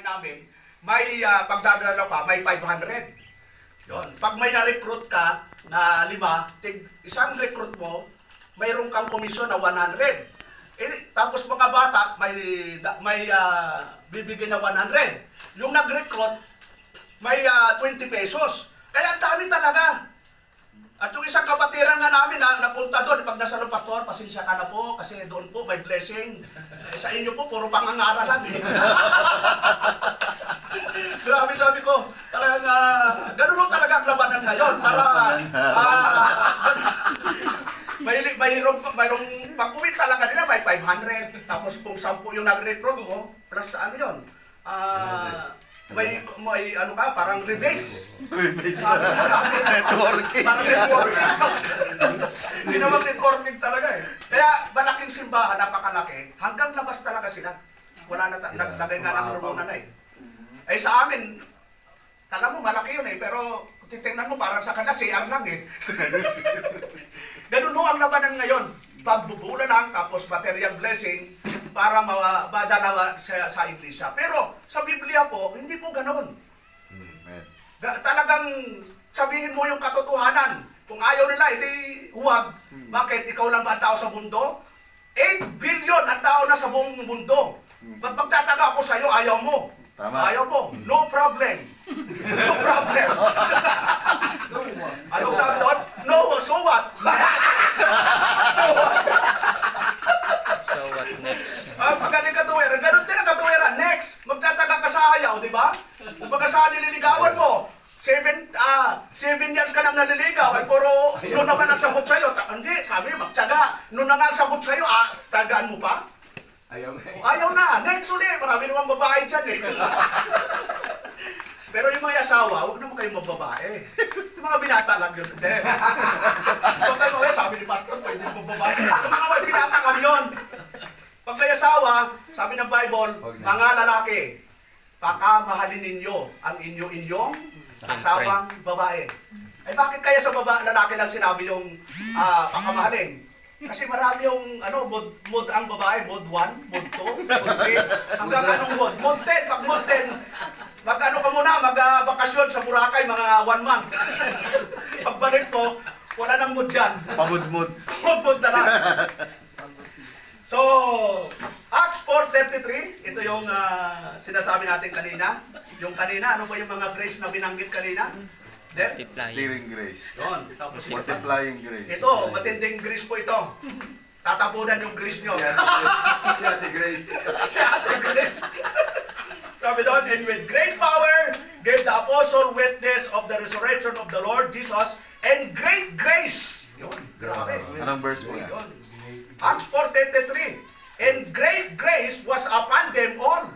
namin, may pagdadalaw ka, may 500. Yun. Pag may na-recruit ka na 5, isang recruit mo, mayroon kang komisyon na 100. Tapos mga bata, may bibigyan na 100. Yung nag-recruit, may 20 pesos. Kaya ang dami talaga. At yung isang kapatiran nga namin na napunta doon, pag nasa pastor, pasensya ka na po, kasi doon po may blessing. Sa inyo po, puro pangangaralan. Grabe, sabi ko, talagang ganun talaga ang labanan ngayon. Para mayroong pag-uwi talaga nila, may 500. Tapos kung 10 yung nag-recruit mo, plus ano yun, may ano ka, parang rebates. Rebates na. Networking. Parang networking. Hindi naman networking talaga eh. Kaya malaking simbahan, napakalaki, hanggang labas talaga sila. Wala na, naglagay nga ng rurunan na eh. Eh sa amin, alam mo, malaki yun eh, pero titingnan mo parang sa kanila, CR lang eh. Ganun ho ang labanan ngayon. Pagbubula lang, tapos material blessing, para madalawa sa iglesia. Pero sa Biblia po, hindi po ganun. Talagang sabihin mo yung katotohanan. Kung ayaw nila, edi huwag. Bakit? Ikaw lang ba ang tao sa mundo? 8 billion ang tao na sa buong mundo. Ba't magtataga ako sa'yo, ayaw mo? Tama. Ayaw mo? No problem. No problem. Anong sabi doon? No, so what? So what? So what next? Pagaling katuwiran, ganun din ang katuwiran. Next, magtsatsaga ka sa ayaw, di ba? Kung baga sa nililigawan mo, 7 years ka nang naliligaw, ay puro, no naman ang sagot sa'yo. Hindi, sabi, magtsaga. No na nga ang sagot sa'yo, tsagaan mo pa? Ayaw na. Next ulit, marami namang babae dyan eh. Pero yung mga asawa, huwag naman kayong mababae. Yung mga binata lang yun. Hindi. Huwag kayo mga sabi ni Pastor, pwede yung mababae. Yung mga binata lang yun. Pag may asawa, sabi ng Bible, mga lalaki, pakamahalin ninyo ang inyong asawang babae. Ay bakit kaya sa lalaki lang sinabi yung pakamahalin? Kasi marami yung mod ang babae, mod 1, mod 2, mod 3, hanggang anong mod? Mod 10, pag mod 10, mag-ano ka muna, mag-bakasyon sa Boracay, mga 1 month. Pagbalik mo, wala nang mod dyan. Pamudmud. Pamudmud na lang. So, Acts 4:33, ito yung sinasabi natin kanina. Yung kanina, ano ba yung mga grace na binanggit kanina? Then, Steering grace. yun. Tapos isa pa. Multiplying grace. Ito, matinding grease po ito. Tatapunan yung grease nyo. Si Ate Grace. Si Ate Grace. Sabi doon, and with great power gave the apostle witness of the resurrection of the Lord Jesus and great grace. Yun, grabe. Anong verse mo yan? Yun. Acts 4:33. And great grace was upon them all.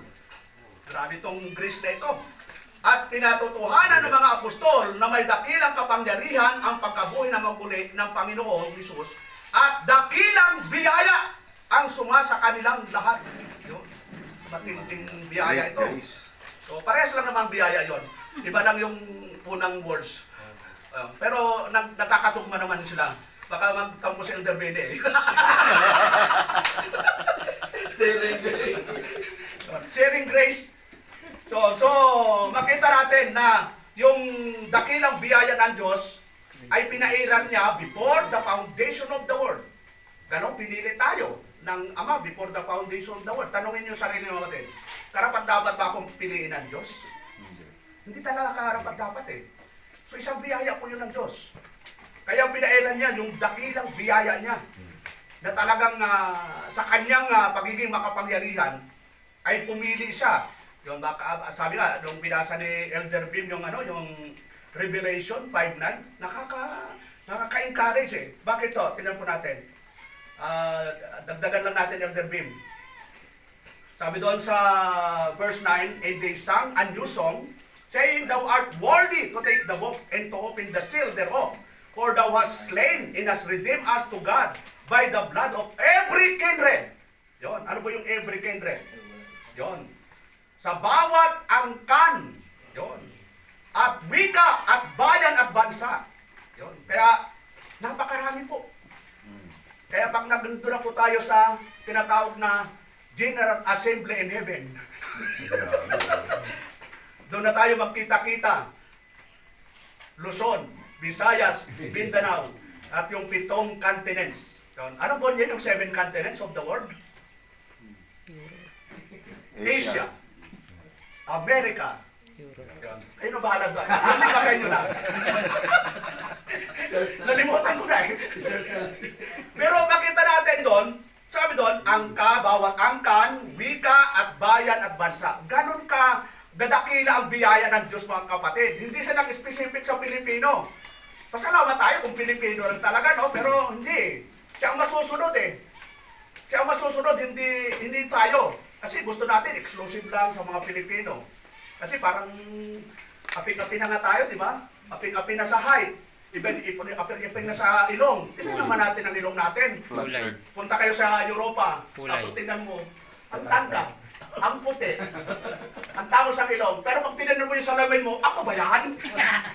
Grabe itong grace na ito. At pinatotohanan ng mga apostol na may dakilang kapangyarihan ang pagkabuhay na maguli ng Panginoong Jesus at dakilang biyaya ang sumasa kanilang lahat. Yun. Matinding biyaya ito. So, parehas lang naman biyaya yon. Iba lang yung unang words. Pero nagkakatugma naman sila. Baka magtampo si Elder Bene eh. Sharing grace. So, makita natin na yung dakilang biyaya ng Diyos ay pinairan niya before the foundation of the world. Ganon, pinili tayo ng Ama before the foundation of the world. Tanungin niyo sarili mo natin, karapat dapat ba akong piliin ng Diyos? Hindi talaga karapat dapat eh. So, isang biyaya po yun ng Diyos. Kaya pinairan niya yung dakilang biyaya niya na talagang sa kanyang pagiging makapangyarihan ay pumili siya. Yung sabi nga, nung binasa ni Elder Bim yung yung Revelation 5:9, nakaka-encourage eh. Bakit to? Tingnan po natin. Dagdagan lang natin Elder Bim. Sabi doon sa verse 9, and they sang a new song, saying, Thou art worthy to take the book and to open the seal thereof. For thou hast slain and hast redeemed us to God by the blood of every kindred. Yon, ano po yung every kindred? Yon. Sa bawat angkan, yon, at wika, at bayan, at bansa. Yon. Kaya, napakarami po. Kaya pag nagdun na po tayo sa tinatawag na General Assembly in Heaven, Doon na tayo magkita-kita. Luzon, Visayas, Mindanao, at yung 7 continents. Yun. Ano po yun yung 7 continents of the world? Asia, America. Yun. Ayun ang bahala ba? Hindi ba sa inyo na? Nalimutan ko na eh. Pero makita natin doon, sabi doon, angka, bawat angkan, wika at bayan at bansa. Ganon ka gadakila ang biyaya ng Diyos, mga kapatid. Hindi siya nag-specific sa Pilipino. Pasalamat tayo kung Pilipino lang talaga, no? Pero hindi. Siya ang masusunod eh. Siya ang masusunod, hindi tayo. Kasi gusto natin exclusive lang sa mga Pilipino. Kasi parang aping-aping na nga tayo, di ba? Aping-aping na sa height. Even aping-aping na sa ilong. Tingnan naman natin ang ilong natin. Kulay. Punta kayo sa Europa, Kulay. tapos tingnan mo, ang tanda, ang puti, ang tangos ang ilong. Pero pag tinanong mo yung salamin mo, ako ba yan?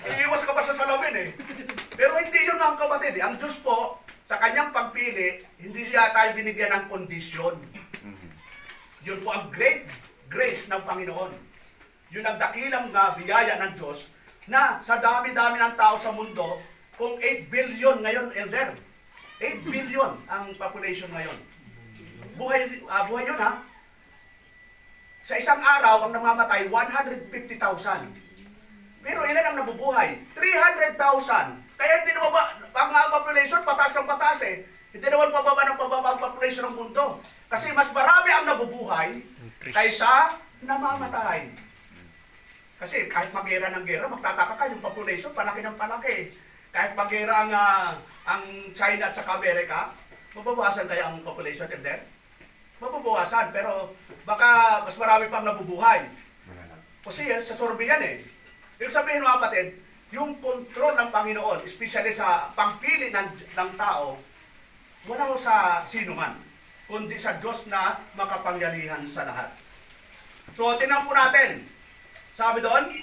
Iiwas ka pa sa salamin eh. Pero hindi yun ang kapatid. Ang Diyos po, sa kanyang pagpili, hindi siya tayo binigyan ng kondisyon. Yun po ang great grace ng Panginoon. Yun ang dakilang biyaya ng Diyos na sa dami-dami ng tao sa mundo, kung 8 billion ngayon, elder. 8 billion ang population ngayon. Buhay yun ha. Sa isang araw, ang namamatay, 150,000. Pero ilan ang nabubuhay? 300,000. Kaya hindi naman ang population, pataas ng pataas eh. Hindi naman pababa ng pababa ang population ng mundo. Kasi mas marami ang nabubuhay kaysa namamatay. Kasi kahit mag-gera ng gera, magtataka ka, yung population, palaki ng palaki. Kahit mag-gera ang China at saka Amerika, mababawasan kaya ang population in there? Mababawasan, pero baka mas marami pang nabubuhay. Kasi sa survey yan eh. Ibig sabihin mga kapatid, yung control ng Panginoon, especially sa pangpili ng tao, wala ko sa sino man, kundi sa Diyos na makapangyarihan sa lahat. So, tingnan po natin. Sabi doon,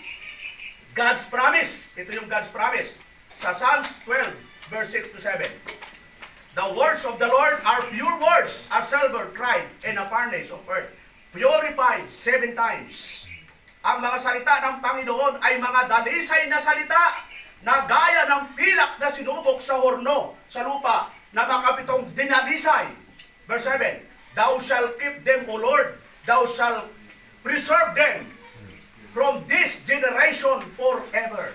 God's promise. Ito yung God's promise. Sa Psalms 12, verse 6 to 7. The words of the Lord are pure words, a silver tried in a furnace of earth, purified 7 times. Ang mga salita ng Panginoon ay mga dalisay na salita na gaya ng pilak na sinubok sa horno, sa lupa, na makapitong dinalisay. Verse 7, Thou shalt keep them, O Lord, Thou shalt preserve them from this generation forever.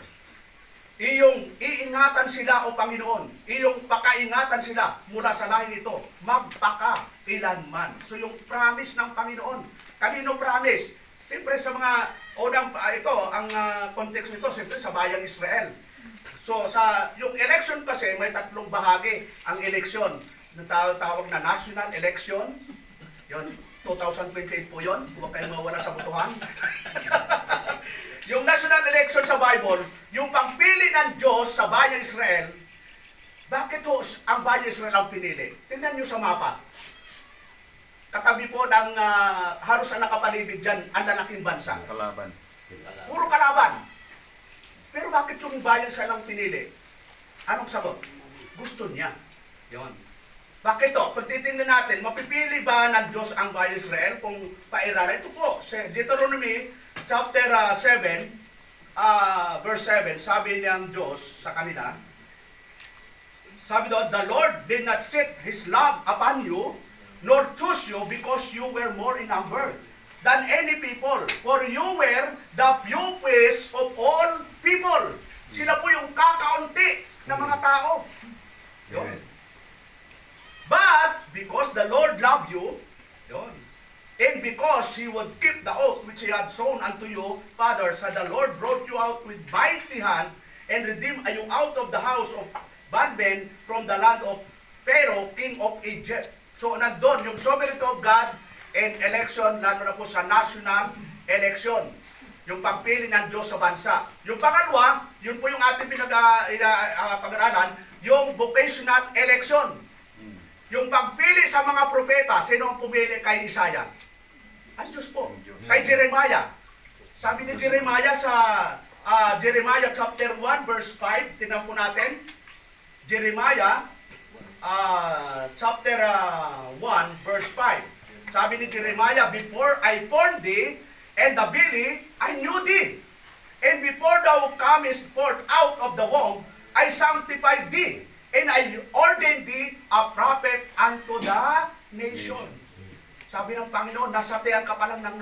Iyong iingatan sila, O Panginoon. Iyong pakaingatan sila mula sa lahi nito, magpakailanman. So yung promise ng Panginoon. Kanino promise? Siyempre sa mga unang, ito, ang context nito, siyempre sa bayang Israel. So sa yung election kasi, may 3 bahagi ang eleksyon. Tawag na national election. Yon, 2028 po yun. Huwag kayong mawala sa botohan. Yung national election sa Bible, yung pagpili ng Diyos sa bayang Israel, bakit ho ang bayang Israel ang pinili? Tingnan nyo sa mapa. Katabi po ng halos ang nakapaligid dyan, ang lalaking bansa. Kalaban. Puro kalaban. Pero bakit yung bayang Israel ang pinili? Anong sagot? Gusto niya. Yon. Bakit to? Kung titingnan natin, mapipili ba ng Diyos ang bayang Israel kung pairalan? Ito po, sa Deuteronomy chapter 7, verse 7, sabi niyang Diyos sa kanila, sabi doon, The Lord did not set His love upon you, nor choose you because you were more in number than any people, for you were the fewest of all people. Sila po yung kakaunti ng mga tao. Yun. But, because the Lord loved you, yun, and because He would keep the oath which He had sown unto you, fathers, and the Lord brought you out with mighty hand, and redeemed you out of the house of bondmen from the land of Pharaoh, king of Egypt. So, nandun yung sovereignty of God and election, lalo na po sa national election. Yung pagpili ng Diyos sa bansa. Yung pangalawa, yun po yung ating pag-aralan, yung vocational election. Yung pagpili sa mga propeta, sino ang pumili kay Isaiah? Ang Diyos po. Kay Jeremiah. Sabi ni Jeremiah sa Jeremiah chapter 1 verse 5, tingnan po natin. Jeremiah chapter 1 verse 5. Sabi ni Jeremiah, Before I formed thee and the belly, I knew thee. comest forth out of the womb, I sanctify thee, and I ordain thee a prophet unto the nation. Sabi ng Panginoon, nasatean ka pa lang ng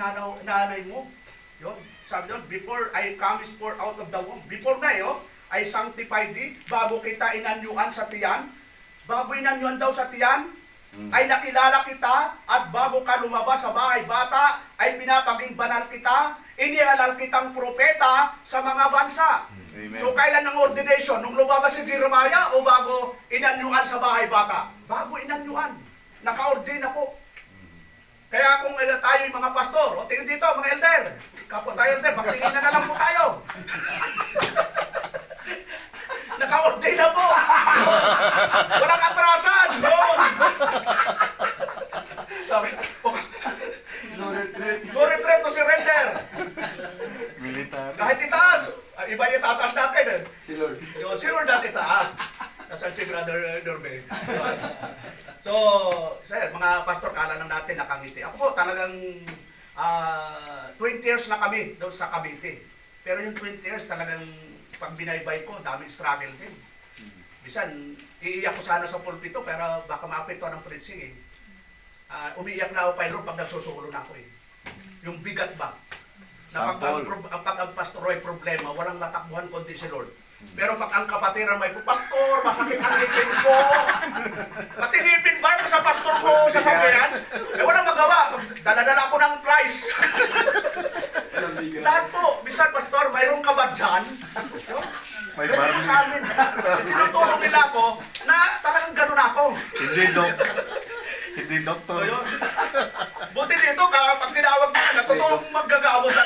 nanay mo. Yun. Sabi doon, before I comest forth out of the womb. Before na yun, I sanctify thee, bago kita inanyuan sa tiyan. Bago inanyuan daw sa tiyan, ay nakilala kita, at bago ka lumabas sa bahay bata, ay pinapaging banal kita, inihalal kitang propeta sa mga bansa. Amen. So kailan ang ordination? Nung lumabas si Jeremiah o bago inanyuan sa bahay bata? Bago inanyuan. Naka-ordain na po. Kaya kung tayo yung mga pastor, o tingin dito mga elder, kapwa tayo elder, magtingin na lang po tayo. Naka-ordain na po. Walang atrasan. Yun. Sabi, no retreat to surrender. Military. Kahit itaas, iba yung tataas natin eh. Si Lord. Yung si Lord natin itaas. Nasaan si Brother Dorbe. So, sir, mga pastor, kala lang natin nakangiti. Ako po, talagang 20 years na kami doon sa Cavite. Pero yung 20 years, talagang pag binaybay ko, daming struggle din. Bisan, iiyak ko sana sa pulpito, pero baka maapekto ng preaching eh. Umiiyak na ako kay Lord pag nagsusulo na ako eh. Yung bigat ba? Na pag ang pastor ay problema, walang matakbuhan kundi si Lord. Pero pag ang kapatiran may pastor, masakit ang ngipin ko. Pati ngipin ba sa pastor ko sa sambayan? Eh walang magawa. Dala-dala ko ng price. Lahat po, bisan pastor, mayroong ka ba dyan? May Ganun Barbie. sa amin. Tinutulong nila ako na talagang ganun ako. Hindi doktor. So, yun. Buti dito, pag tinawag mo na, totoong maggagamot na.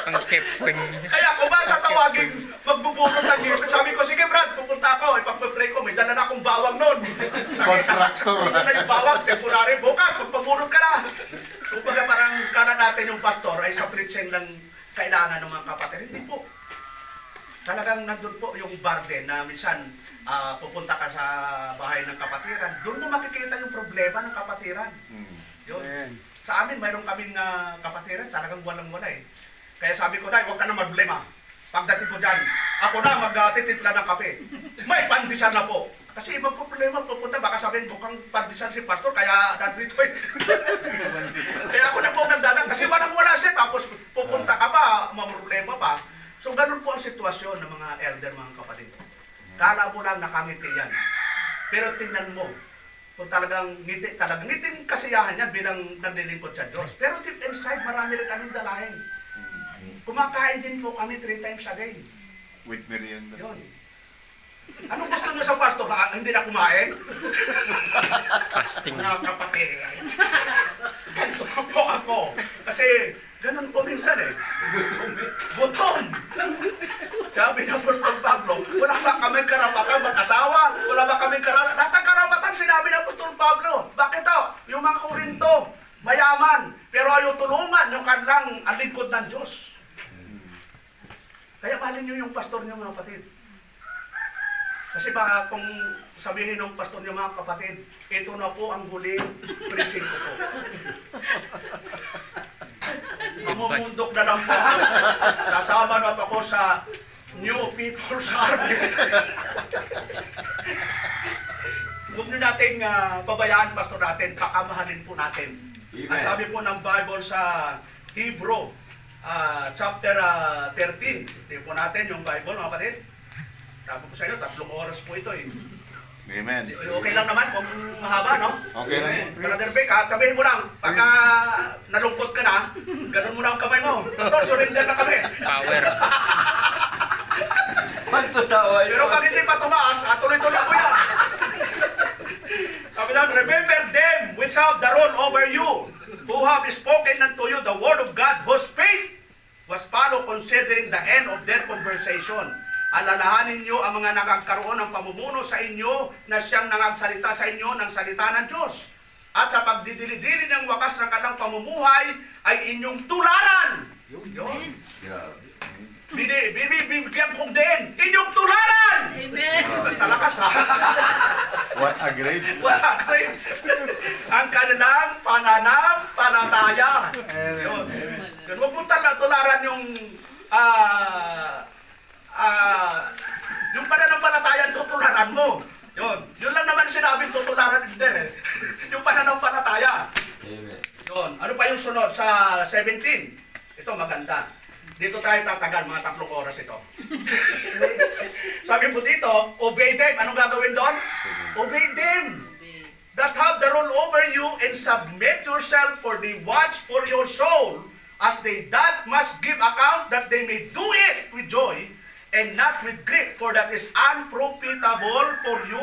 Ang kepeng. Kaya kung ba tatawagin, magbubunot ng ngipin. Sabi ko, sige Brad, pupunta ako, ipagpapray ko, may dala na akong bawang nun. Contractor. Na yung bawang, temporary, bukas, magpabunot ka na. Kumbaga parang kala natin yung pastor ay sa preaching lang kailangan ng mga kapatid. Hindi po. Talagang nandun po yung burden na minsan pupunta ka sa bahay ng kapatiran. Doon mo makikita yung problema ng kapatiran. Yun. Sa amin, mayroon kaming kapatiran, talagang walang-wala eh. Kaya sabi ko, Day, huwag ka na problema. Pagdating ko dyan, ako na magtitimpla ng kape. May pandesal na po. Kasi ibang problema pupunta, baka sabihin, mukhang pandesal si pastor, kaya nandito eh. Kaya ako na po nagdalang, kasi walang-wala siya, tapos pupunta ka pa, problema pa. So, ganun po ang sitwasyon ng mga elder, mga kapatid. Kala mo lang nakangiti yan. Pero tingnan mo, kung talagang ngiting kasiyahan yan bilang naglilingkod sa Diyos. Pero deep inside, marami rin kaming dalahin. Kumakain din po kami 3 times a day. With merienda. Yun. Anong gusto niyo sa pastor? Hindi na kumain? Fasting. Mga kapatid. Ganito po ako. Kasi ganun po minsan eh. Gutom. Sabi na Apostol Pablo, wala ba kaming karapatan mag-asawa? Wala ba kaming karapatan? Lahat ng karapatan sinabi ng Apostol Pablo. Bakit to? Yung mga Korinto, mayaman, pero ayaw tulungan yung kanilang alingkod ng Diyos. Kaya mahalin nyo yung pastor nyo, mga kapatid. Kasi baka kung sabihin ng pastor nyo, mga kapatid, ito na po ang huling preaching ko po. Mamumundok na lang po. Kasama na po ako sa New People's Army. Huwag nyo natin pabayaan, pastor natin, kakamahalin po natin. Ang sabi po ng Bible sa Hebrew, chapter 13. Tingnan po natin yung Bible, mga kapatid. Sabi ko sa inyo, 3 oras po ito eh. Amen. Okay lang naman kung mahaba, no? Okay lang. Brother Beck, sabihin mo lang, pagka nalungkot ka na, ganun mo na ang kamay mo. Pastor, surrender na kami. Power. Pero pag hindi pa tumaas, tuloy-tuloy po yan. Sabi lang, remember them which have the rule over you, who have spoken unto you the word of God, whose faith was followed considering the end of their conversation. Alalahanin niyo ang mga nakagkaroon ng pamumuno sa inyo na siyang nangagsalita sa inyo ng salita ng Diyos. At sa pagdidili-dili ng wakas ng kanilang pamumuhay ay inyong tularan. Yun. Bibigyan kong din inyong tularan. Amen. Talakas ha. What a great. What's a ang kanilang pananampalataya. Yun. Huwag mo tularan yung pananampalataya, tutularan mo. Yun lang naman sinabing tutularan, hindi eh. Yung pananampalataya. Amen. Yun. Ano pa yung sunod sa 17? Ito maganda. Dito tayo tatagal, mga 3 oras ito. Sabi po dito, obey them. Anong gagawin doon? Obey them. That have the rule over you and submit yourself for they watch for your soul, as they that must give account that they may do it with joy and not with grief, for that is unprofitable for you.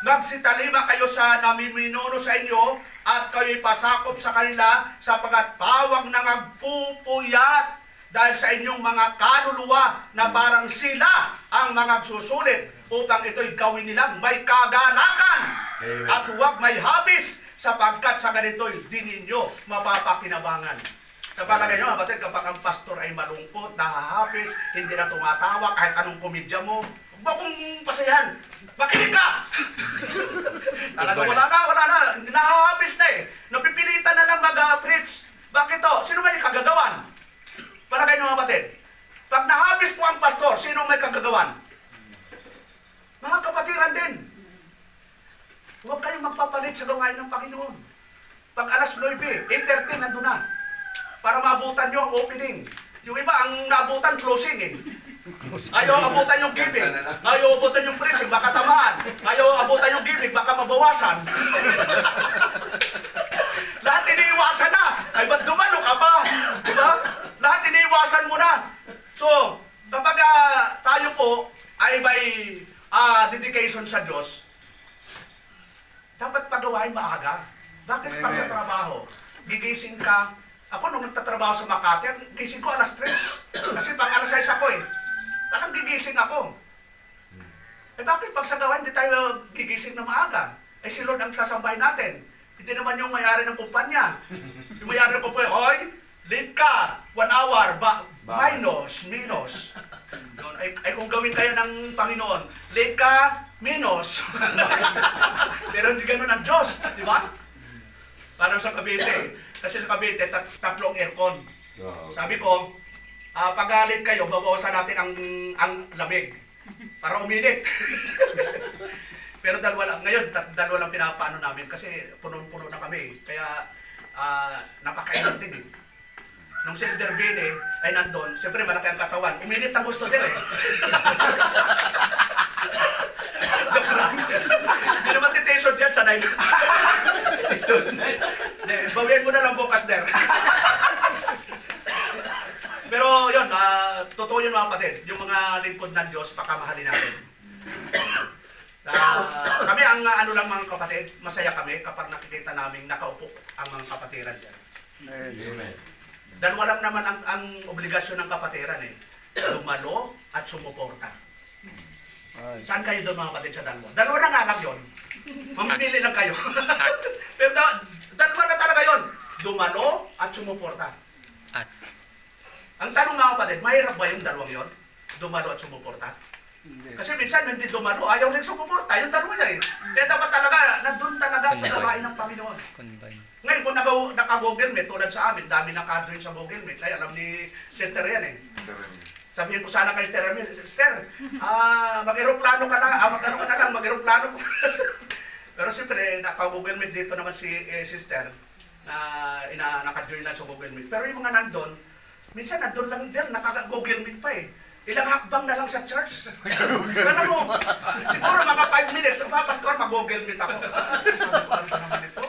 Magsitalima kayo sa namiminuno sa inyo at kayo'y pasakop sa kanila sapagat pawang nangagpupuyat dahil sa inyong mga kaluluwa na parang sila ang mga susulit upang ito'y gawin nilang may kagalakan. Amen. At huwag may habis sapagkat sa ganito'y di ninyo mapapakinabangan. Sa palagay nyo, kapatid, kapag ang pastor ay malungkot, nahahapis, hindi na tumatawa kahit anong komedya mo, huwag mo kong pasayahan. Makinig ka! Talaga wala na. Nahahapis na eh. Napipilitan na lang mag-preach. Bakit to? Sino may kagagawan? Palagay nyo, kapatid. Pag nahapis po ang pastor, sino may kagagawan? Mga kapatiran din. Huwag kayong magpapalit sa gawain ng Panginoon. Pag alas 9, 8:30, nandun na. Para maabutan nyo ang opening. Yung iba, ang naabutan, closing eh. Ayaw abutan yung giving. Ayaw abutan yung preaching, baka tamaan. Ayaw abutan yung giving, baka mabawasan. Lahat iniiwasan na. Ay, ba't dumalo ka ba? Diba? Lahat iniiwasan mo na. So, kapag tayo po ay may dedication sa Diyos, dapat pagawain maaga. Bakit pag sa trabaho, gigising ka? Ako nung nagtatrabaho sa Makati, gising ko alas 3. Kasi pag alas 6 ako eh. Talagang gigising ako. Eh bakit pag sa gawain, hindi tayo gigising na maaga? Eh si Lord ang sasambahin natin. Hindi naman yung may-ari ng kumpanya. Yung may-ari ng kumpanya, oy, late ka, 1 hour, minus. Ay kung gawin kayo ng Panginoon, late ka, minus. Pero hindi ganun ang Diyos, di ba? Parang sa Cavite. Kasi sa Cavite, 3 aircon. Sabi ko, pag late kayo, babawasan natin ang lamig para uminit. Pero ngayon, dalawa lang pinapaano namin kasi puno-puno na kami. Kaya napakainit din eh. Nung si Elder Bene ay nandun, siyempre malaki ang katawan. Uminit ang gusto din eh. Joke lang. Hindi naman titation dyan, sanay. Bawian mo na lang bukas der. Pero yun, totoo yun mga kapatid. Yung mga lingkod ng Diyos, pakamahalin natin. Kami ang ano lang mga kapatid, masaya kami kapag nakikita namin nakaupo ang mga kapatiran dyan. Amen. Dalawa lang naman ang obligasyon ng kapatiran eh. Dumalo at sumuporta. Saan kayo doon mga kapatid sa dalawa? Dalawa na nga lang yun. Mamimili lang kayo. Pero dalawa na talaga yun. Dumalo at sumuporta. At Ang tanong mga kapatid, mahirap ba yung dalawang yun? Dumalo at sumuporta? Kasi minsan hindi dumalo, ayaw rin sumuporta. Yung dalawa niya eh. Kaya dapat talaga, nandun talaga sa gawain ng Panginoon. combine. Ngayon, kung naka-Google Meet, tulad sa amin, dami naka-join sa Google Meet. Kaya alam ni Sister yan eh. Sabihin ko sana kay Sister Emil, Sister, mag-aeroplano ka na, mag-ano ka na lang, mag-aeroplano. Pero siyempre, naka-Google Meet dito naman si Sister, na naka-join lang sa Google Meet. Pero yung mga nandun, minsan nandun lang din, naka-Google Meet pa eh. Ilang hakbang na lang sa church. Alam mo, siguro mga 5 minutes, pastor, mag-Google Meet ako. Sabi ko, ano ba naman ito?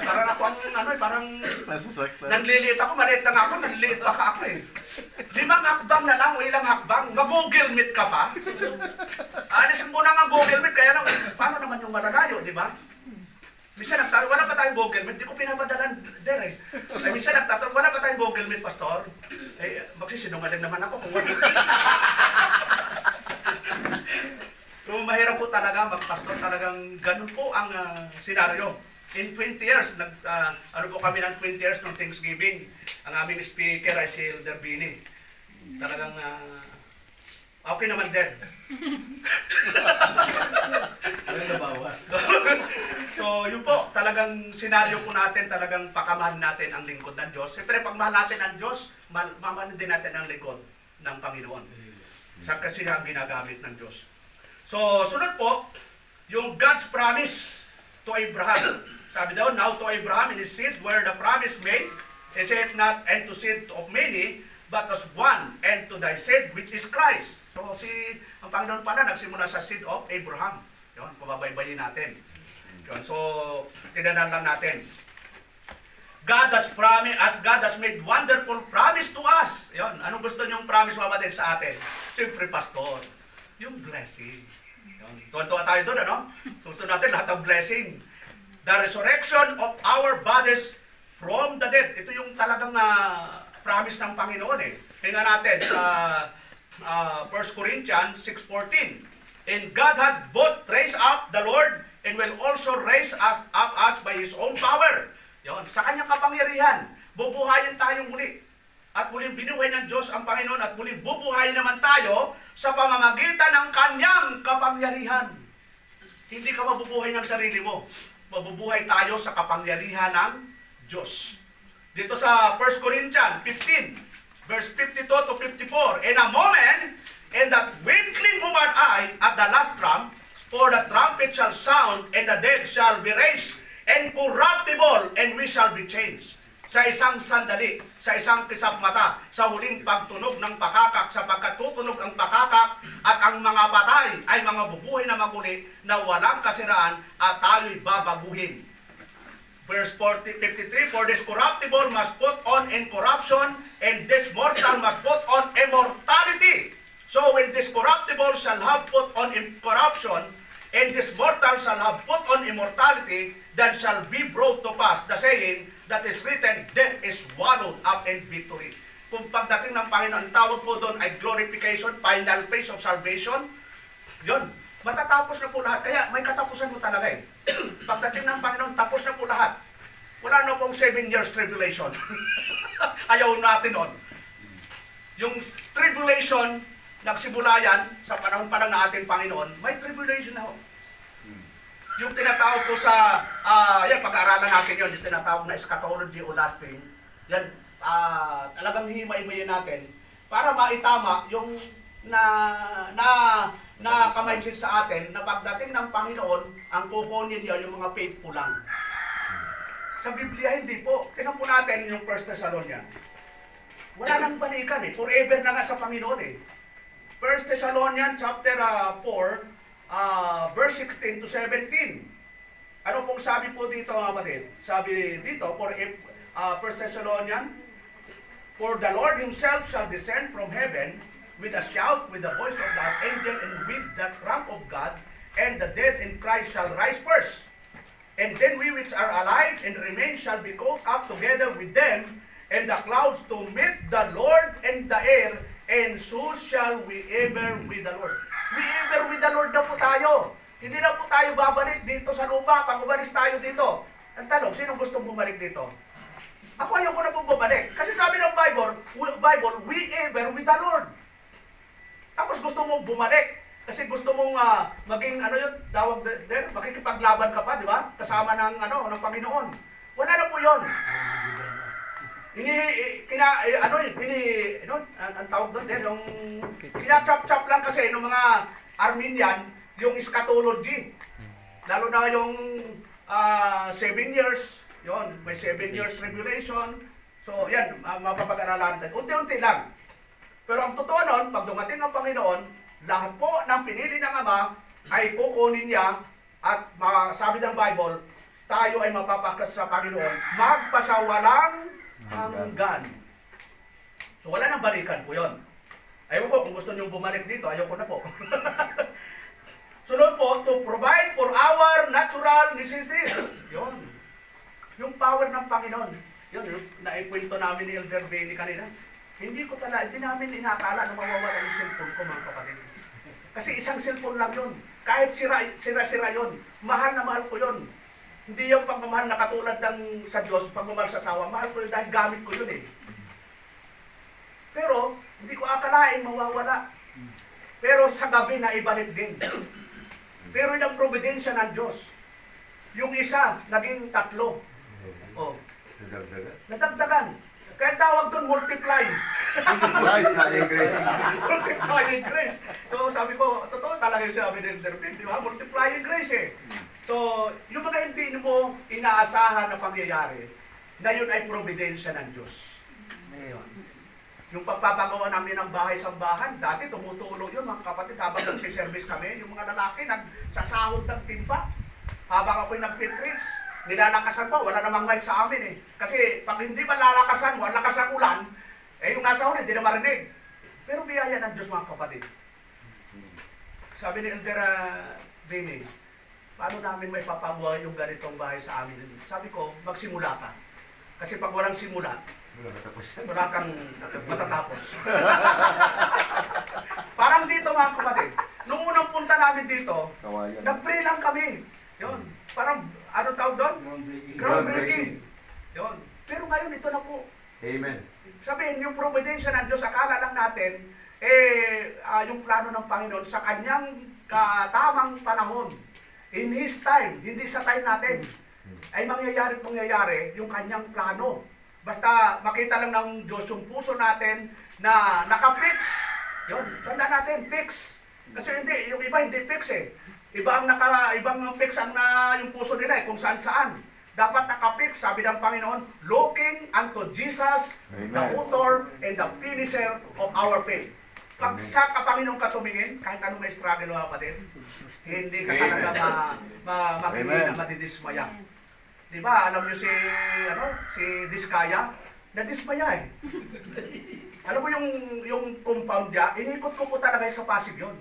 Parang ako ang, parang Nasasaktan. nanliliit ako, maliit lang ako, nanliliit pa ka ako eh. 5 hakbang na lang o ilang hakbang, mag-Google Meet ka pa. Alisin mo na nga Google Meet, kaya lang, paano naman yung malalayo, di ba? Minsan wala pa tayong Google Meet, di ko pinapadalan der eh. Ay, minsan nagtatanong, wala pa tayong Google Meet, Pastor? Eh, magsisinungaling naman ako kung wala. Kung mahirap po talaga, mag-pastor talagang ganun po ang senaryo. In 20 years, ano po kami ng 20 years ng Thanksgiving. Ang aming speaker ay si Elder Bini. Talagang Okay naman din. Walang nabawas. So, yun po, talagang senaryo po natin, talagang pakamahan natin ang lingkod ng Diyos. Siyempre, pag mahal natin ang Diyos, mamahalin din natin ang lingkod ng Panginoon. Sa kasiyahan ginagamit ng Diyos. So, sunod po, yung God's promise to Abraham. Sabi daw, now to Abraham and his seed were the promise made, he said not, and to seed of many, but as one, and to thy seed, which is Christ. So, ang Panginoon pala, nagsimula sa seed of Abraham. Yun, pababaybayin natin. Yun, so, tinanan lang natin. God has promised, as God has made wonderful promise to us. Yun, anong gusto niyong promise mamatid sa atin? Siyempre, pastor, yung blessing. Yun, tuwan-tuwa tayo doon, ano? Gusto natin lahat ng blessing. The resurrection of our bodies from the dead. Ito yung talagang promise ng Panginoon eh. Tingnan natin sa 1 Corinthians 6:14. And God had both raised up the Lord and will also raise us up us by His own power. Yon, sa kanyang kapangyarihan, bubuhayin tayong muli. At muling binuhay ng Diyos ang Panginoon at muling bubuhayin naman tayo sa pamamagitan ng kanyang kapangyarihan. Hindi ka mabubuhay ng sarili mo. Mabubuhay tayo sa kapangyarihan ng Diyos. Dito sa 1 Corinthians 15, verse 52 to 54, in a moment, in that twinkling of an eye at the last trump, for the trumpet shall sound, and the dead shall be raised, incorruptible, and we shall be changed. Sa isang sandali, sa isang pisap mata, sa huling pagtunog ng pakakak, sapagkat tutunog ang pakakak, at ang mga patay ay mga bubuhay na maguli na walang kasiraan, at tayo'y babaguhin. Verse 53, for this corruptible must put on incorruption, and this mortal must put on immortality. So when this corruptible shall have put on incorruption, and this mortal shall have put on immortality, then shall be brought to pass the saying that is written, death is swallowed up in victory. Kung pagdating ng Panginoon, ang tawag po doon ay glorification, final phase of salvation, yun, matatapos na po lahat. Kaya may katapusan mo talaga eh. Pagdating ng Panginoon, tapos na po lahat. Wala na pong 7 years tribulation. Ayaw natin nun. Yung tribulation, nagsimula yan sa panahon pa lang na ating Panginoon, may tribulation na ho. Yung tinatawag ko sa, yan, pag-aaralan natin yun, yung tinatawag na eschatology o last thing, yan, talagang himay-himayin natin para maitama yung na kamay-mindset sa atin na pagdating ng Panginoon, ang kukunin niya yung mga faithful lang. Sa Biblia, hindi po. Tingnan po natin yung 1 Thessalonians. Wala nang balikan eh. Forever na nga sa Panginoon eh. 1 Thessalonians chapter 4, verse 16 to 17. Ano pong sabi po dito mga kapatid? Sabi dito, 1 Thessalonians, for the Lord Himself shall descend from heaven with a shout, with the voice of the archangel, and with the trump of God, and the dead in Christ shall rise first. And then we which are alive and remain shall be caught up together with them in the clouds to meet the Lord in the air, and so shall we ever with the Lord. We ever with the Lord na po tayo. Hindi na po tayo babalik dito sa lupa pag umalis tayo dito. Ang tanong, sino gustong bumalik dito? Ako ayaw ko na pong bumalik. Kasi sabi ng Bible, we ever with the Lord. Tapos gusto mong bumalik. Kasi gusto mong maging, ano yun, tawag din, makikipaglaban ka pa, di ba? Kasama ng, ng Panginoon. Wala na po yun. Ang tawag doon din, yung kinachop-chop lang kasi ng mga Armenian, yung eschatology. Lalo na yung 7 years, yon, may 7 years tribulation. So, yan, mapapag-aralan natin. Unti-unti lang. Pero ang totoo nun, pag dumating ang Panginoon, lahat po ng pinili ng Ama ay kukunin niya at sabi ng Bible, tayo ay mapapakas sa Panginoon, magpasawalang hanggan. So wala nang balikan po yun. Ayaw po, kung gusto niyong bumalik dito, ayaw ko na po. Sunod po, to provide for our natural necessities. Yun. Yung power ng Panginoon. Yun, naikwento namin ni Elder Benny kanina. Hindi namin inakala na mawawala yung cellphone ko mga kapatid. Kasi isang cellphone lang yun. Kahit sira yun. Mahal na mahal ko yun. Hindi yung pagmamahal na katulad ng sa Diyos, pagmamahal sa asawa. Mahal ko yun dahil gamit ko yun eh. Pero, hindi ko akalain mawawala. Pero sa gabi na ibalik din. Pero yung providensya ng Diyos. Yung isa, naging 3. Oh, nadagdagan. Kaya tawag doon multiply. Multiplying grace. Multiplying grace. So sabi ko, totoo talaga yung sabi ng Elder Ben, di ba? Multiplying grace eh. So, yung mga hindi mo inaasahan na pangyayari, na yun ay providensya ng Diyos. Ngayon, yung pagpapagawa namin ng bahay sa bahan, dati tumutulong yun mga kapatid habang nagsiservice kami, yung mga lalaki nagsasahod ng timba. Habang ako'y nag-preach, nilalakasan ko, wala namang mic sa amin eh. Kasi pag hindi man lalakasan mo, ang lakas ng ulan, eh yung nasa ulit, hindi na marinig. Pero biyaya ng Diyos mga kapatid. Sabi ni Elder Benny, paano namin may papabuhay yung ganitong bahay sa amin? Sabi ko, magsimula ka. Kasi pag walang simula, wala kang matatapos. Parang dito mga kapatid, nung unang punta namin dito, Kawayan. nag-pray lang kami. Yun. Parang, ano tawag doon? Groundbreaking. Yun. Pero ngayon, ito na po. Amen. Sabihin, yung providensya ng Diyos, akala lang natin, yung plano ng Panginoon sa kanyang tamang panahon, in His time, hindi sa time natin, ay mangyayari at mangyayari yung kanyang plano. Basta makita lang ng Diyos yung puso natin na nakapix. Yun, tanda natin, fix. Kasi hindi, yung iba hindi fix eh. Ibang fix ang yung puso nila eh, kung saan-saan. Dapat nakapix, sabi ng Panginoon, looking unto Jesus, the Amen. author and the finisher of our faith. Pag Amen. sa Panginoon ka tumingin, kahit anong may struggle mga kapatid, hindi ka talaga makikita na madidismaya. Diba, alam niyo si Diskaya, nadismaya eh. Alam mo yung compound niya, inikot ko po talaga sa Pasig yun.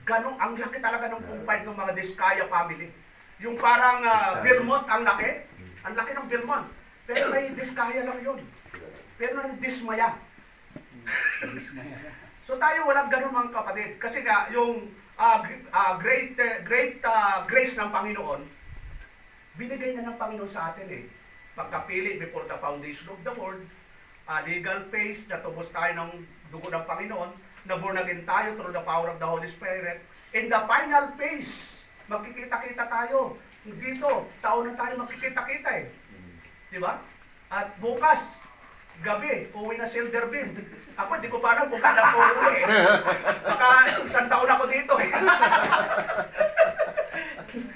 Ganong, ang laki talaga ng compound ng mga Diskaya family. Yung parang Belmont, ang laki ng Belmont. Pero may Diskaya lang yun. Pero nadismaya. So tayo walang ganun mga kapatid. Kasi nga, yung great grace ng Panginoon, binigay na ng Panginoon sa atin eh. Pagkapili before the foundation of the world, legal phase, natubos tayo ng dugo ng Panginoon, na born again tayo through the power of the Holy Spirit. In the final phase, magkikita-kita tayo. Dito, taon na tayo magkikita-kita eh. Di ba? At bukas, gabi, uwi na si Elder Ben. Ako, di ko pa alam kung kailan ko uwi eh. Baka isang taon ako dito eh.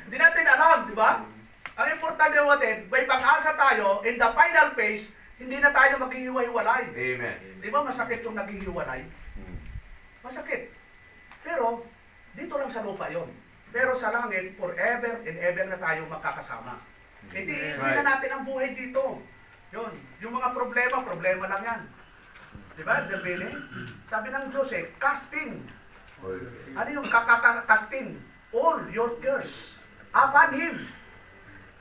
Di natin alam, di ba? Ang importante natin, may pag-asa tayo, in the final phase, hindi na tayo maghihiwa-hiwalay. Amen. Di ba masakit yung naghihiwalay? Masakit. Pero, dito lang sa lupa yon. Pero sa langit, forever and ever na tayo magkakasama. Hindi na natin ang buhay dito. Yun. Yung mga problema lang yan. Di ba, Delbele? Sabi ng Diyos eh, casting. Ano yung casting? All your cares upon Him.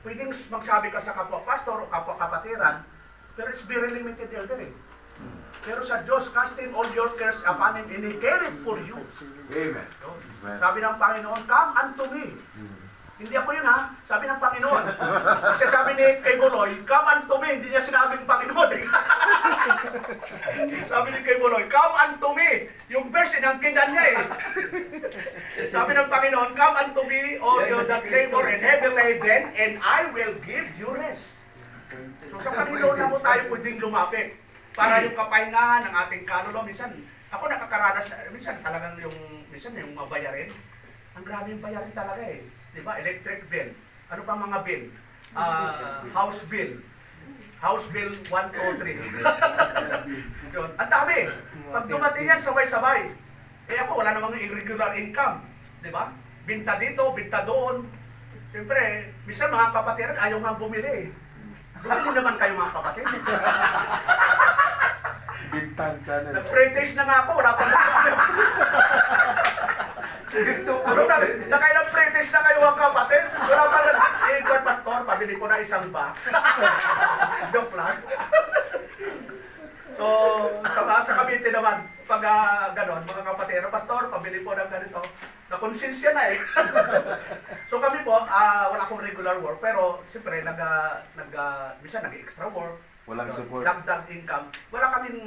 Pwedeng magsabi ka sa kapwa-pastor o kapwa-kapatiran, pero it's very limited elder eh. Pero sa Diyos, casting all your cares upon Him, and He cared for you. Amen. Sabi ng Panginoon, come unto me. Hindi ako yun ha, sabi ng Panginoon. Kasi sabi ni kay Buloy, come unto me, hindi niya sinabing Panginoon eh. Sabi ni kay Buloy, come unto me. Yung verse, inangkinan niya eh. Sabi ng Panginoon, come unto me, all you that labor and heavy laden, and I will give you rest. So sa Panginoon na mo tayo pwedeng lumapit para yung kapahingahan ng ating kaluluwa. Minsan, ako nakakaranas, minsan talagang minsan yung mabayarin. Ang grabe yung bayarin talaga eh. Di ba? Electric bill. Ano pa mga bill? House bill. House bill 1, 2, 3. Yun. Ang dami. Pag dumating yan, sabay-sabay. Eh ako, wala namang irregular income. Di ba? Binta dito, binta doon. Siyempre, minsan mga kapatiran, ayaw nga bumili. Bumili naman kayo mga kapatid. Bintang channel. Nag-pre-taste na nga ako, wala pa na. Gusto ko. Nakailang pre-taste na kayo mga kapatid. Wala pa na. God, pastor, pabili ko na isang box. Joke lang. So, sa Cavite naman, pag ganon, mga kapatid, pastor, pabili po ng ganito. Na-consensya na eh. So kami po, wala akong regular work, pero siyempre, minsan nag-extra work. Walang support. Dagdag income. Wala kaming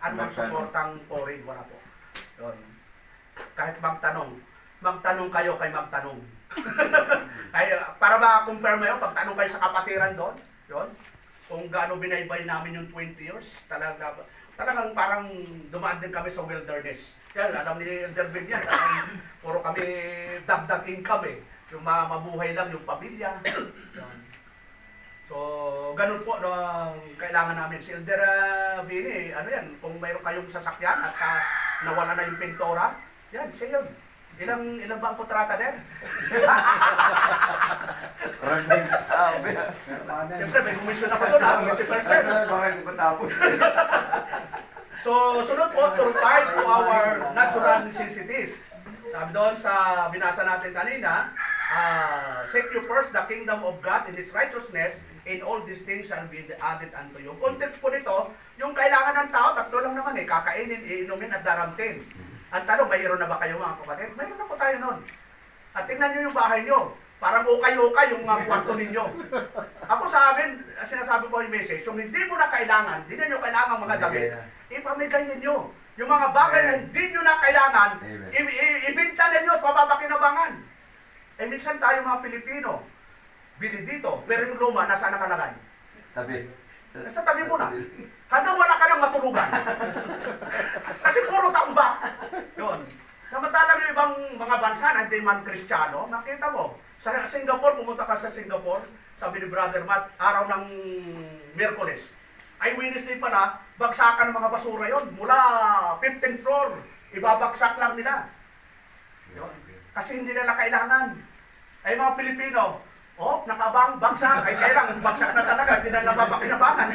anong Magkano? supportang foreign, wala po. Yun. Kahit magtanong kayo kay magtanong. Ay, para ma-confirm yun, pagtanong kayo sa kapatiran doon, yun, kung gaano binaybay namin yung 20 years, talagang parang dumaan din kami sa wilderness. Yan, alam ni Elder Ben yan, puro kami dagdag income eh. Yung mabuhay lang yung pamilya. Yan. So, ganun po no, kailangan namin. Si Elder Bini, ano yan, kung mayroon kayong sasakyan at nawala na yung pintora, yan, siya yun. Ilang ba ang kontrata din? Running. Siyempre, may komisyon ako doon, 20%. Bakit di pa tapos? So, sunod po, to fight to our natural necessities. Sabi doon sa binasa natin kanina, seek you first the kingdom of God and His righteousness, and all these things shall be added unto you. Context po nito, yung kailangan ng tao, tatlo lang naman eh, kakainin, iinumin at daramtin. Ang tanong, mayroon na ba kayo mga kapatid? Mayroon na po tayo nun. At tingnan nyo yung bahay nyo. Parang ukay-ukay yung kwarto ninyo. Ako sa amin, sinasabi ko yung message, yung hindi mo na kailangan, hindi nyo kailangan mga damit, ipamigay ninyo. Yung mga bagay na hindi nyo na kailangan, ibinta ninyo at mapapakinabangan. Eh minsan tayo mga Pilipino, bili dito, pero yung luma, nasaan nakalagay? Tabi. Nasa tabi mo na. Hanggang wala ka nang matulugan. Kasi puro tambak. Yun. Namantalang yung ibang mga bansa na hindi man Kristiyano, nakita mo. Sa Singapore, pumunta ka sa Singapore, sabi ni Brother Matt, araw ng Miyerkules. Ay Wednesday pala, bagsakan ng mga basura yon mula 15th floor, ibabagsak lang nila. Yun. Kasi hindi nila kailangan. Ay mga Pilipino, oh, nakabang, bagsak, ay kailang bagsak na talaga, hindi na mapapakinabangan.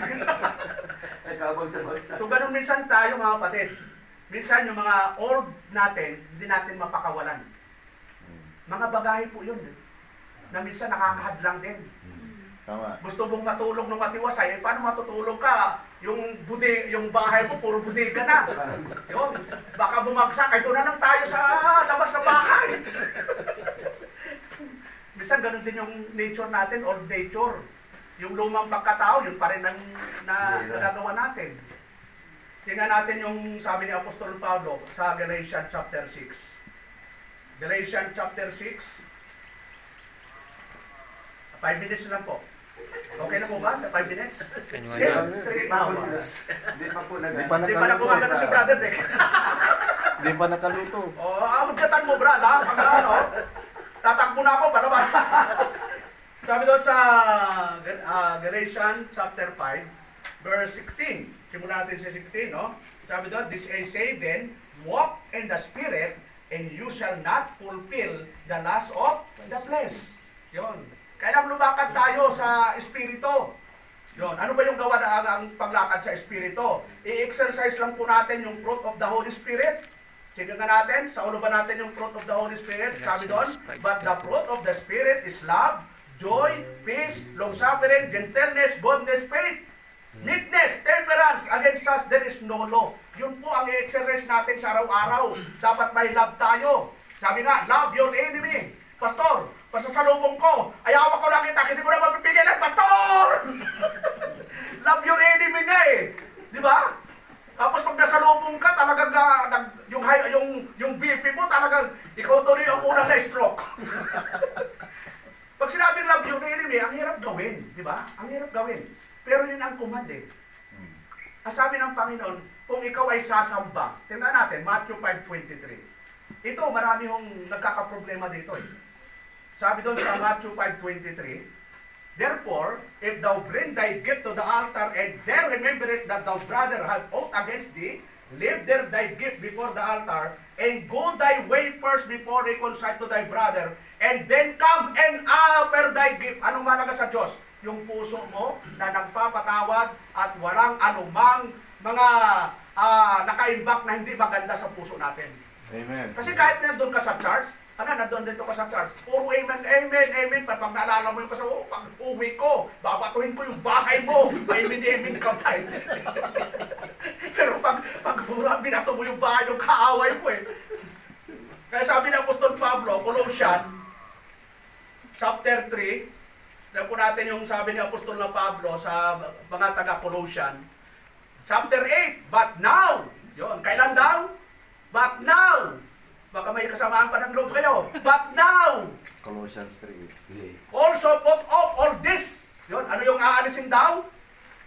Ay, kabag sa bagsak. So ganun minsan tayo mga kapatid. Minsan yung mga old natin, hindi natin mapakawalan. Mga bagahe po yun. Na minsan nakakahadlang din. Tama. Gusto mong matulog ng matiwasay, eh, paano matutulog ka? Yung bahay mo, puro budiga na. Yun. Baka bumagsak, ay doon na lang tayo sa labas ng bahay. Minsan ganun din yung nature natin, old nature. Yung lumang pagkatao, yun pa rin ang nagagawa natin. Tingnan natin yung sabi ni Apostol Pablo sa Galatians chapter 6. Galatians chapter 6. 5 minutes lang po. Okay na po ba sa 5 minutes? Kanywa Sige, na. 3 hours. Hindi pa po Di pa Hindi pa na gumagano si Brother Dick. Di pa nakaluto. Magkatan mo, brad, ha? Pag ano, tatakbo na ako, palabas. Sabi doon sa Galatians chapter 5, verse 16. Simulan natin sa 16, no? Sabi doon, this I say then, walk in the Spirit, and you shall not fulfill the lust of the flesh. Yun. Kailangan lumakad tayo sa Espiritu. Yun. Ano ba yung gawa na ang paglakad sa Espiritu? I-exercise lang po natin yung fruit of the Holy Spirit. Sige nga natin, sa ulo ba natin yung fruit of the Holy Spirit? Sabi doon, but the fruit of the Spirit is love, joy, peace, long-suffering, gentleness, goodness, faith, meekness, temperance. Against us, there is no law. Yun po ang i-exercise natin sa araw-araw. Dapat may love tayo. Sabi nga, love your enemy. Pastor, pasasalubong ko, ay hawak ko lang kita, hindi ko na mapipigilan, Pastor! Love your enemy nga eh. Di ba? Tapos pag nasalubong ka, talagang yung BP mo, talagang ikaw tuloy ang unang na-stroke. Pag sinabing love your enemy, ang hirap gawin. Di ba? Ang hirap gawin. Pero yun ang command eh. Ang sabi ng Panginoon, kung ikaw ay sasamba, tingnan natin, Matthew 5:23. Ito, marami hong nagkakaproblema dito eh. Sabi doon sa Matthew 5:23, therefore, if thou bring thy gift to the altar, and there rememberest that thy brother hath ought against thee, leave there thy gift before the altar, and go thy way first before reconcile to thy brother, and then come and offer thy gift. Anong malaga sa Diyos? Yung puso mo na nagpapatawad at walang anumang mga nakaimbak na hindi maganda sa puso natin. Amen. Kasi kahit nandun ka sa church, nandun dito ka sa church, puro amen, amen, amen. Pag naalala mo yung kasi, pag uwi ko, babatuhin ko yung bahay mo, amen, amen ka pa eh. Pero pag binato mo yung bahay, yung kaaway mo eh. Kaya sabi ng Apostol Pablo, Colossians, chapter 3, alam po natin yung sabi ni Apostol na Pablo sa mga taga-Colossian, chapter 8, but now, yun, kailan daw? But now, Baka may kasamaan pa ng loob kayo. But now, Colossians 3. also put off all this. Yun, ano yung aalisin daw?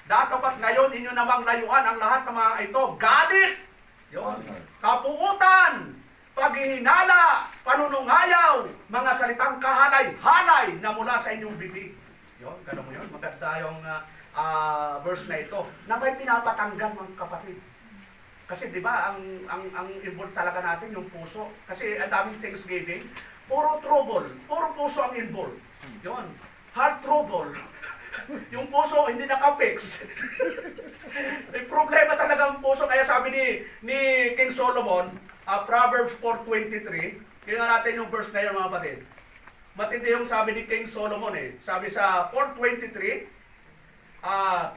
Dapat ngayon inyo namang layuan ang lahat ng mga ito. Galit! Yun. Kapuutan! Paghihinala! Panunungayaw! Mga salitang kahalay-halay na mula sa inyong bibig. Yun, ganun mo yun. Maganda yung verse na ito na may pinapatanggal mga kapatid. Kasi di ba ang involved talaga natin yung puso. Kasi ang daming Thanksgiving, puro trouble, puro puso ang involved. Yun, heart trouble. Yung puso hindi nakapix. May problema talaga ang puso. Kaya sabi ni King Solomon, Proverbs 4:23, tingnan natin yung verse na yun mga kapatid. Matindi yung sabi ni King Solomon eh. Sabi sa 4:23,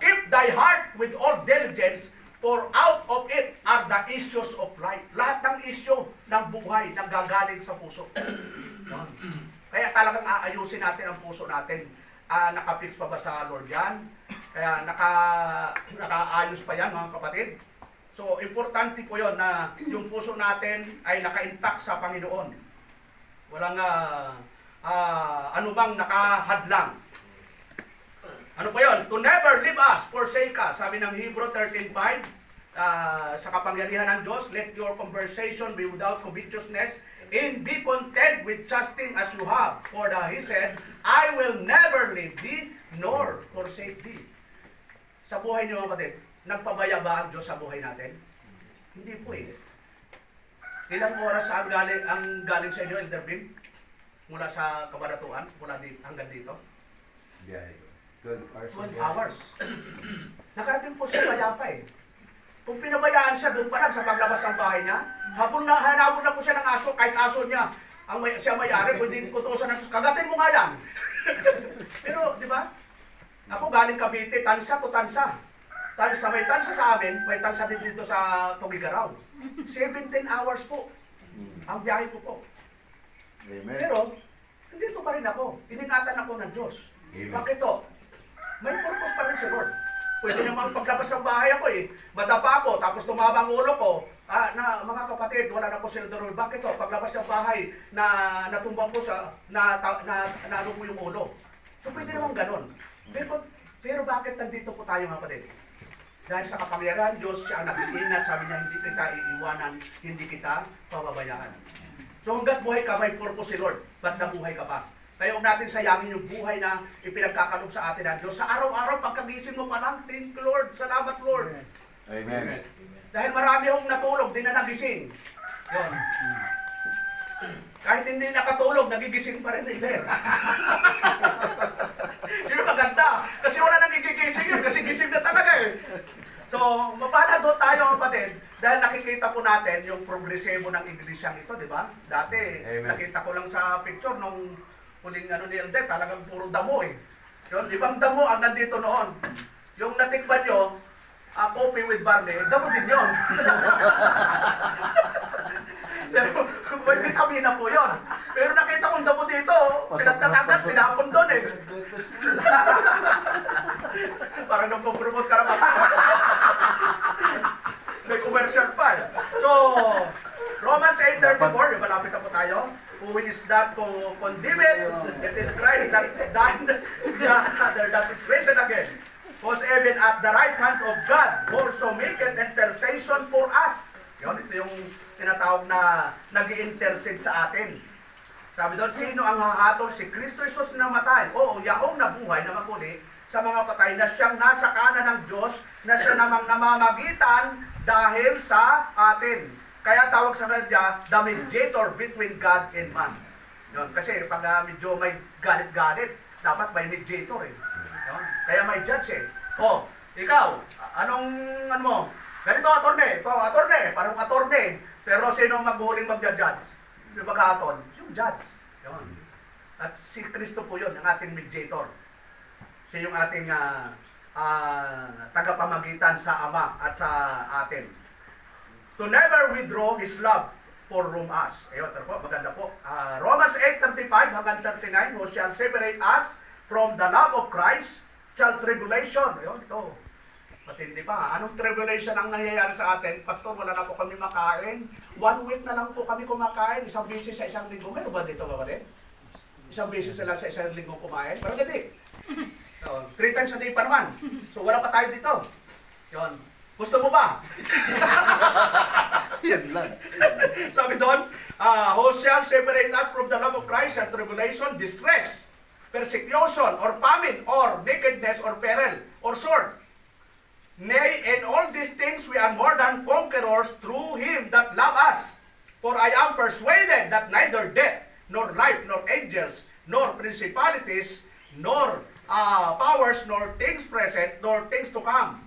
keep thy heart with all diligence, for out of it are the issues of life. Lahat ng issue ng buhay nanggagaling sa puso. Kaya talagang aayusin natin ang puso natin. Nakapix pa ba sa Lord yan? Kaya nakaayos pa yan mga kapatid. So, importante po yon na yung puso natin ay naka-intact sa Panginoon. Walang anumang nakahadlang. Ano po yun? To never leave us, forsake us. Sabi ng Hebrew 13:5, sa kapangyarihan ng Diyos, let your conversation be without covetousness, and be content with just things as you have. For he said, I will never leave thee, nor forsake thee. Sa buhay niyo mga kapatid, nagpabaya ba ang Diyos sa buhay natin? Hindi po eh. Ilang oras ang galing sa inyo, Elder Bim? Mula sa kabaratuan, mula hanggang dito? 12 hours. Nakarating po siya payapa eh. Kung pinabayaan siya doon pa lang sa paglabas ng bahay niya, habang hanapon na po siya ng aso, kahit aso niya, siya may-ari, pwedeng kutusan ng kagatin mo nga yan. Pero, di ba? Ako galing Cavite, tansa to tansa. May tansa sa amin, may tansa din dito sa Tugigaraw. 17 hours po ang biyahe ko po. Amen. Pero, nandito pa rin ako. Iningatan ako ng Diyos. Bakit to? May purpose pa rin si Lord. Pwede naman paglabas ng bahay ako eh. Madapa ako, tapos tumaba ang ulo ko. Mga kapatid, wala na po sila doon. Bakit to? Paglabas ng bahay, natumbang po sa, ano po yung ulo. So pwede naman ganon. Pero bakit nandito po tayo mga kapatid? Dahil sa kapangyarihan Diyos, siya ang nag-iingat. Sabi niya, hindi kita iiwanan, hindi kita pababayaan. So hanggat buhay ka, may purpose si Lord. Ba't nabuhay ka pa? Kaya huwag natin sayangin yung buhay na ipinagkakalog sa atin ng Diyos. Sa araw-araw, pagkagising mo pa lang, thank you Lord, salamat Lord. Amen. Dahil marami akong natulog, di na nagising. Yun. Kahit hindi nakatulog, nagigising pa rin nila. Yun ang maganda. Kasi wala nang gigising yun, kasi gising na talaga eh. So, mapala doon tayo kapatid. Dahil nakikita po natin yung progresibo ng iglesyang ito, di ba? Dati, nakita ko lang sa picture nung huling ni Eldet, talagang puro damo eh. Yun, ibang damo ang nandito noon. Yung natikban nyo, coffee with barley, damo din yun. Pero may vitamina po yun. Pero nakita kong damo dito, pinagtatagas, sinapon doon eh. Parang nung promote ka naman. May commercial pa eh. So, Romans 8:34, yung malapit na po tayo. Who is that to condemn it? It is Christ that died, that is risen again. Was even at the right hand of God, also maketh intercession for us. Yun, ito yung tinatawag na nag-i-intercede sa atin. Sabi doon, sino ang hahatol? Si Kristo Jesus na namatay. Oo, yaong nabuhay na maguli sa mga patay na siyang nasa kanan ng Diyos, na siya namang namamagitan dahil sa atin. Kaya tawag sa kanya, the mediator between God and man. Yun, kasi pag medyo may galit-galit, dapat may mediator eh. Yun, kaya may judge eh. Oh, ikaw, anong ano mo? Ganito attorney, ito attorney, parang attorney. Pero sino maghuling magja-judge? Yung mag-aton? Yung judge. Yun. At si Kristo po yun, ang ating mediator. Siya yung ating tagapamagitan sa Ama at sa atin. To never withdraw His love for us. Ayun, ito po, maganda po. Romans 8:35 hanggang 39, who shall separate us from the love of Christ, shall tribulation. Ayun, ito. Patindi pa. Anong tribulation ang nangyayari sa atin? Pastor, wala na po kami makain. 1 week na lang po kami kumakain. Isang beses sa isang linggo. Meron ba dito ba rin? Isang beses na lang sa isang linggo kumain? Pero hindi. So, 3 times a day pa naman. So wala pa tayo dito. Yun. Gusto mo ba? Yan lang. Sabi doon, who shall separate us from the love of Christ and tribulation, distress, persecution, or famine, or nakedness, or peril, or sword. Nay, in all these things we are more than conquerors through Him that love us. For I am persuaded that neither death, nor life, nor angels, nor principalities, nor powers, nor things present, nor things to come.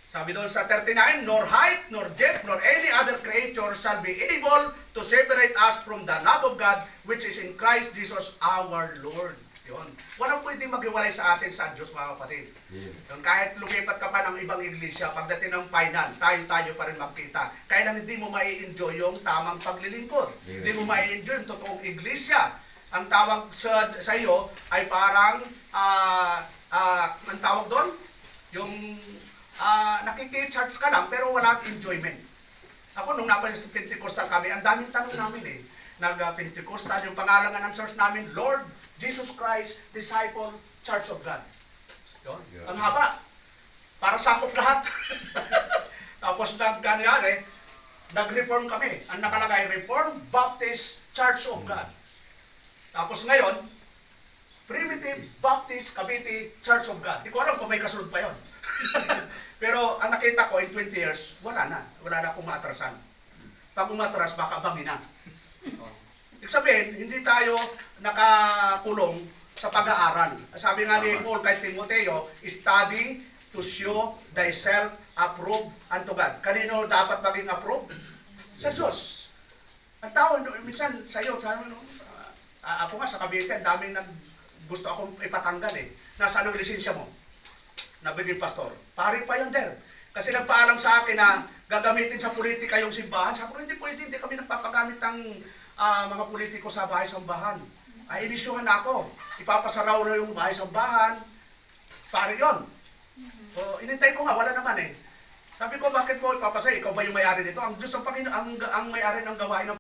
Sabi doon sa 39, nor height, nor depth, nor any other creature shall be able to separate us from the love of God which is in Christ Jesus our Lord. Yun. Walang pwedeng maghiwalay sa atin sa Diyos, mga kapatid. Yun, kahit lumipat ka pa ng ibang iglesia, pagdating ng final, tayo pa rin magkita. Kaya lang hindi mo mai-enjoy yung tamang paglilingkod. Hindi mo mai-enjoy yung totoong iglesia. Ang tawag sa iyo ay parang, ang tawag doon, yung nakiki-church ka lang pero walang enjoyment. Ako nung napa sa Pentecostal kami, ang daming tanong namin eh. Nag-Pentecostal, yung pangalan ng church namin, Lord Jesus Christ, Disciple, Church of God. Yun. Ang haba. Para sakop lahat. Tapos nagkanyari, nag-reform kami. Ang nakalagay, Reformed Baptist Church of God. Tapos ngayon, Primitive Baptist Cavite Church of God. Di ko alam kung may kasunod pa yon. Pero ang nakita ko in 20 years, wala na. Wala na akong maatrasan. Pag umatras, baka bangin na. Ibig sabihin, hindi tayo nakakulong sa pag-aaral. Sabi nga ni Paul kay Timoteo, study to show thyself approved unto God. Kanino dapat maging approved? Sa Diyos. Ang tao, minsan sa iyo, ako nga sa Cavite, ang daming gusto akong ipatanggal eh. Nasaan ang lisensya mo? Nabiging pastor. Pari pa yun der. Kasi nagpaalam sa akin na gagamitin sa politika yung simbahan. Sabi ko, hindi pwede, hindi kami nagpapagamit ng mga politiko sa bahay-sambahan. Ay, inisyuhan ako. Ipapasaraw na yung bahay-sambahan. Pari yun. So, inintay ko nga, wala naman eh. Sabi ko, bakit mo ipapasay? Ikaw ba yung may-ari nito? Ang Diyos ang may-ari ng gawain ng